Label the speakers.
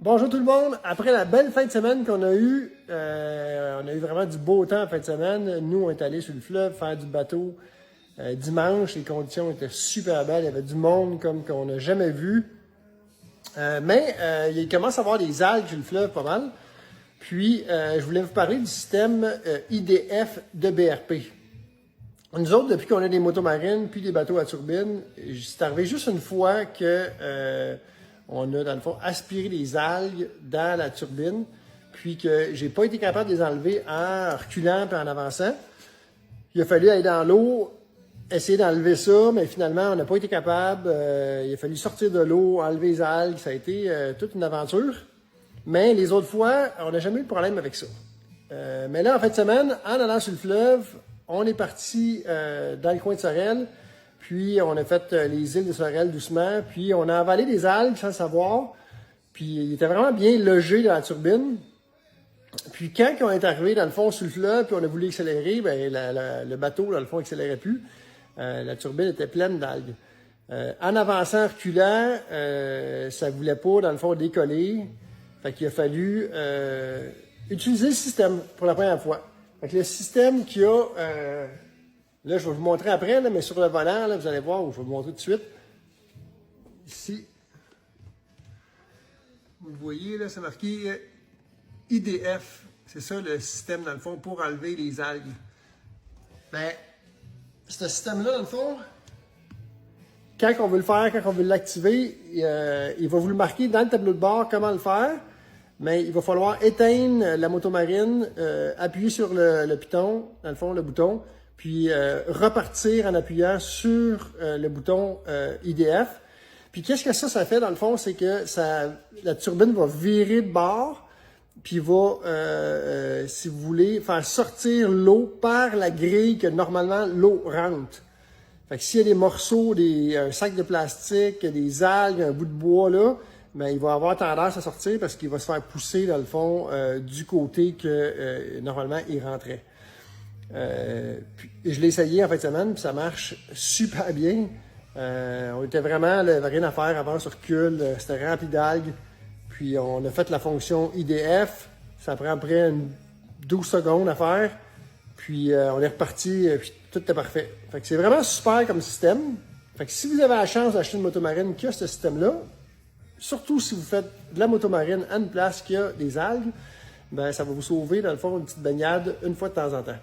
Speaker 1: Bonjour tout le monde. Après la belle fin de semaine qu'on a eue, on a eu vraiment du beau temps en fin de semaine. Nous, on est allés sur le fleuve faire du bateau dimanche. Les conditions étaient super belles. Il y avait du monde comme qu'on n'a jamais vu. Mais il commence à y avoir des algues sur le fleuve pas mal. Puis, je voulais vous parler du système IDF de BRP. Nous autres, depuis qu'on a des motomarines puis des bateaux à turbine, c'est arrivé juste une fois que on a, dans le fond, aspiré les algues dans la turbine, puis que j'ai pas été capable de les enlever en reculant puis en avançant. Il a fallu aller dans l'eau, essayer d'enlever ça, mais finalement, on n'a pas été capable. Il a fallu sortir de l'eau, enlever les algues. Ça a été toute une aventure. Mais les autres fois, on n'a jamais eu de problème avec ça. Mais là, en fin de semaine, en allant sur le fleuve, on est parti dans le coin de Sorel, puis on a fait les îles de Sorel doucement, puis on a avalé des algues sans savoir, puis il était vraiment bien logé dans la turbine. Puis quand on est arrivé dans le fond sur le fleuve, puis on a voulu accélérer, ben le bateau dans le fond accélérait plus. La turbine était pleine d'algues. En avançant, en reculant, ça voulait pas dans le fond décoller. Fait qu'il a fallu utiliser le système pour la première fois. Fait que le système qu'il y a, là je vais vous montrer après, là, mais sur le volant, là, vous allez voir, je vais vous montrer tout de suite. Ici, vous le voyez, là, c'est marqué IDF. C'est ça le système, dans le fond, pour enlever les algues. Ben, ce système-là, dans le fond, quand on veut le faire, quand on veut l'activer, il va vous le marquer dans le tableau de bord comment le faire. Mais il va falloir éteindre la motomarine, appuyer sur le piton, dans le fond, le bouton, puis repartir en appuyant sur le bouton IDF. Puis qu'est-ce que ça fait, dans le fond, c'est que la turbine va virer de bord, puis va, si vous voulez, faire sortir l'eau par la grille que normalement l'eau rentre. Fait que s'il y a des morceaux, un sac de plastique, des algues, un bout de bois là, ben, il va avoir tendance à sortir parce qu'il va se faire pousser, dans le fond, du côté que normalement il rentrait. Puis, je l'ai essayé en fin de semaine, puis ça marche super bien. On était vraiment, il n'y avait rien à faire avant sur recul, c'était rempli d'algues. Puis on a fait la fonction IDF, ça prend à peu près 12 secondes à faire. Puis on est reparti, puis tout est parfait. Fait que c'est vraiment super comme système. Fait que si vous avez la chance d'acheter une motomarine qui a ce système-là, surtout si vous faites de la motomarine à une place qui a des algues, ben ça va vous sauver, dans le fond, une petite baignade une fois de temps en temps.